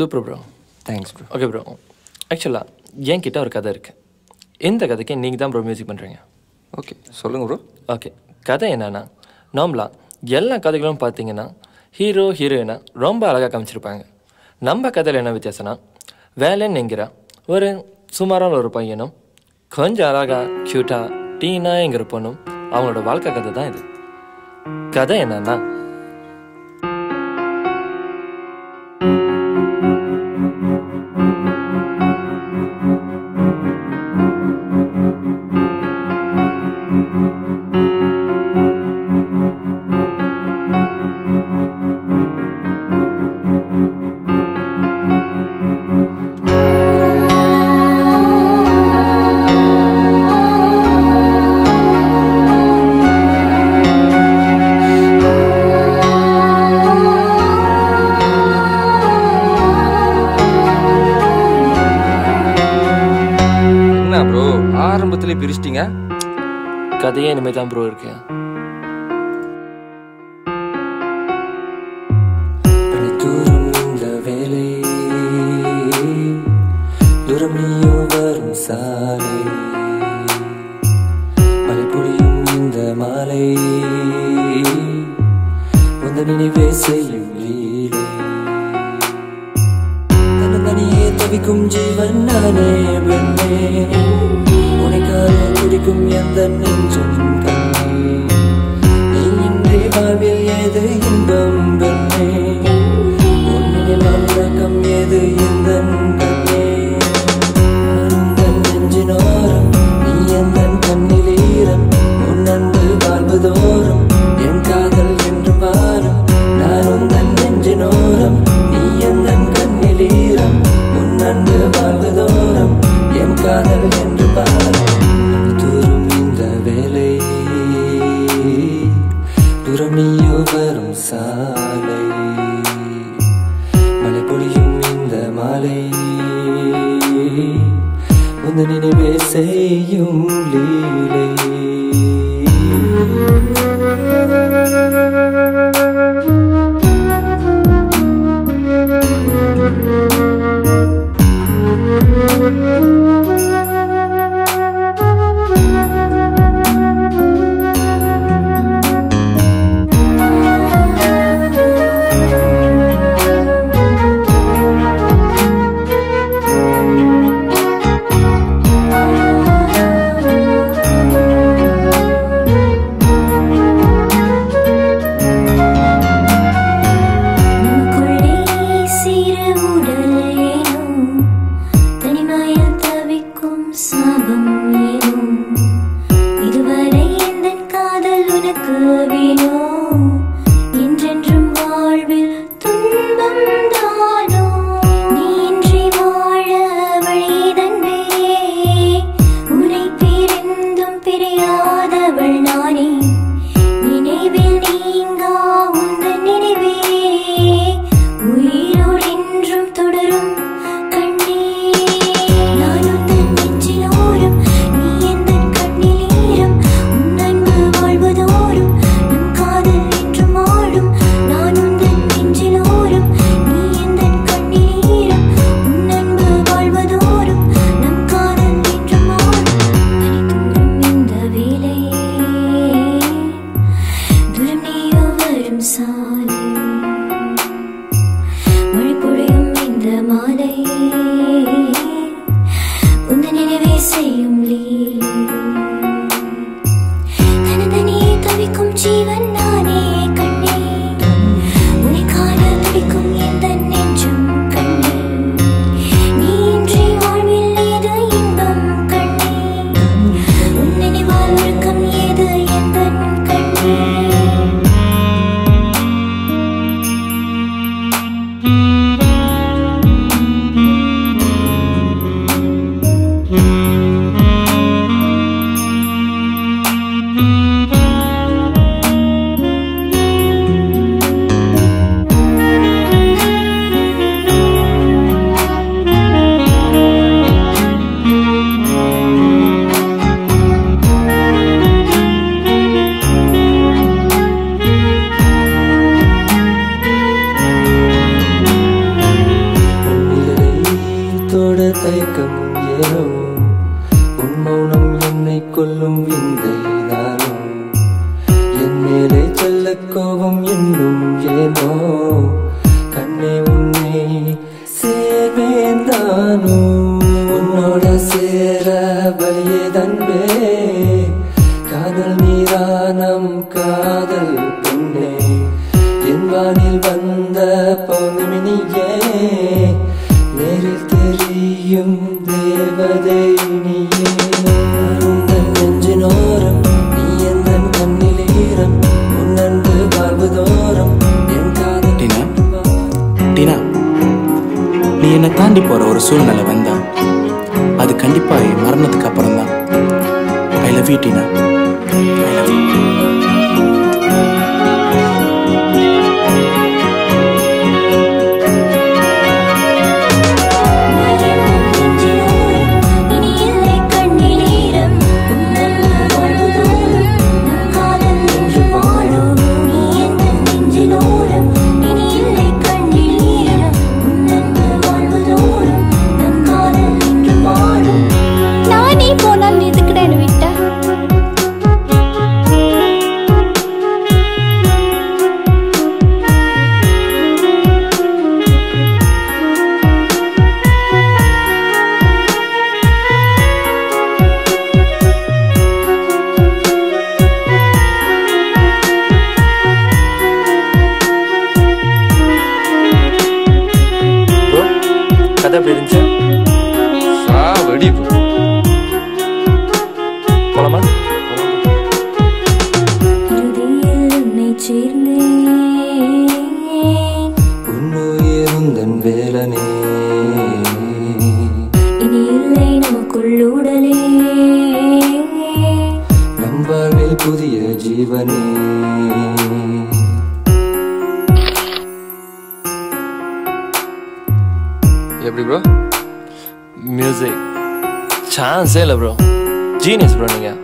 Super bro. Thanks bro. Okay bro, ஆக்சுவலாக என்கிட்ட ஒரு கதை இருக்குது. இந்த கதைக்கு நீங்கள் தான் ப்ரோ மியூசிக் பண்ணுறீங்க. ஓகே சொல்லுங்கள் ப்ரோ. ஓகே, கதை என்னென்னா, நார்மலாக எல்லா கதைகளும் பார்த்தீங்கன்னா ஹீரோ ஹீரோயினை ரொம்ப அழகாக காமிச்சிருப்பாங்க. நம்ம கதையில் என்ன வித்தியாசம்னா, வேலைன்னு என்கிற ஒரு சுமாரான ஒரு பையனும் கொஞ்சம் அழகாக க்யூட்டாக டீனாங்கிற பொண்ணும் அவங்களோட வாழ்க்கை கதை தான் இது. கதை என்னன்னா, ஆரம்பத்திலே பிரிச்சிட்டிங்க. கதையே இனிமே தான் ப்ரோ இருக்கு. இந்த வேலை தூரம் நீயோ வரும் சாலை, மழை பொழியும் இந்த மாலை, உந்த நினைவே செய்யும் லீலை. தனியே தவிக்கும் ஜீவன் நானே பெண்ணே, உனக்காக துடிக்கும் எந்த நெஞ்சும் கண்ணே, நீ இன்றி வாழ்வில் ஏது இன்பம் பெண்ணே, உன்னில் உறக்கம் ஏது எந்த கண்ணே. உந்தன் நெஞ்சினோரம் நீ எந்த கண்ணில் ஈரம், உன் அன்பு வாழ்வதோறும் என் காதல் என்று வாரும். நான் உந்தன் நெஞ்சினோரம் நீ எந்த கண்ணில் ஈரம், உன் அன்பு வாழ்வதோறும் என் காதல் என்று பாரும். தூரம் இந்த வேலை தூரம் நீயோ வரும் சாலை, மழை பொழியும் இந்த மாலை, உந்த நினைவே செய்யும் லீலை. வெட்கமும் ஏனோ உன் மௌனம் என்னை கொல்லும் விந்தைதானோ என் மேலே செல்ல கோபம் இன்னும் ஏனோ கண்ணே உன்னை சேர்வேந்தானோ உன்னோட சேர வழியே தன்பே காதல் நீரானம் காதல் பெண்ணே என் வானில் வந்த பௌர்ணமினியே நேரில் தெரியும் தேவதை நீயே உந்தன் நெஞ்சினோரம் நீ எந்தன் கண்ணில் ஈரம் உன் அன்பு வாழ்வதோறும் என் காதல் டீனா, நீ என்னை தாண்டி போற ஒரு சூழ்நிலை வந்தா அது கண்டிப்பா என் மரணத்துக்கு அப்புறம் தான். I love you Tina. I love you. கதை எப்படி இருந்துச்சு? சாவடி ப்ரோ. போலாமா? உன்னுயிருந்தன் வேலனே இனி இல்லை நமக்குள்ளூடலே நம் வாழ்வில் புதிய ஜீவனே எப்படி ப்ரோ? மியூசிக் சான்ஸே இல்லை ப்ரோ. ஜீனியஸ் ப்ரோ நீங்கள்.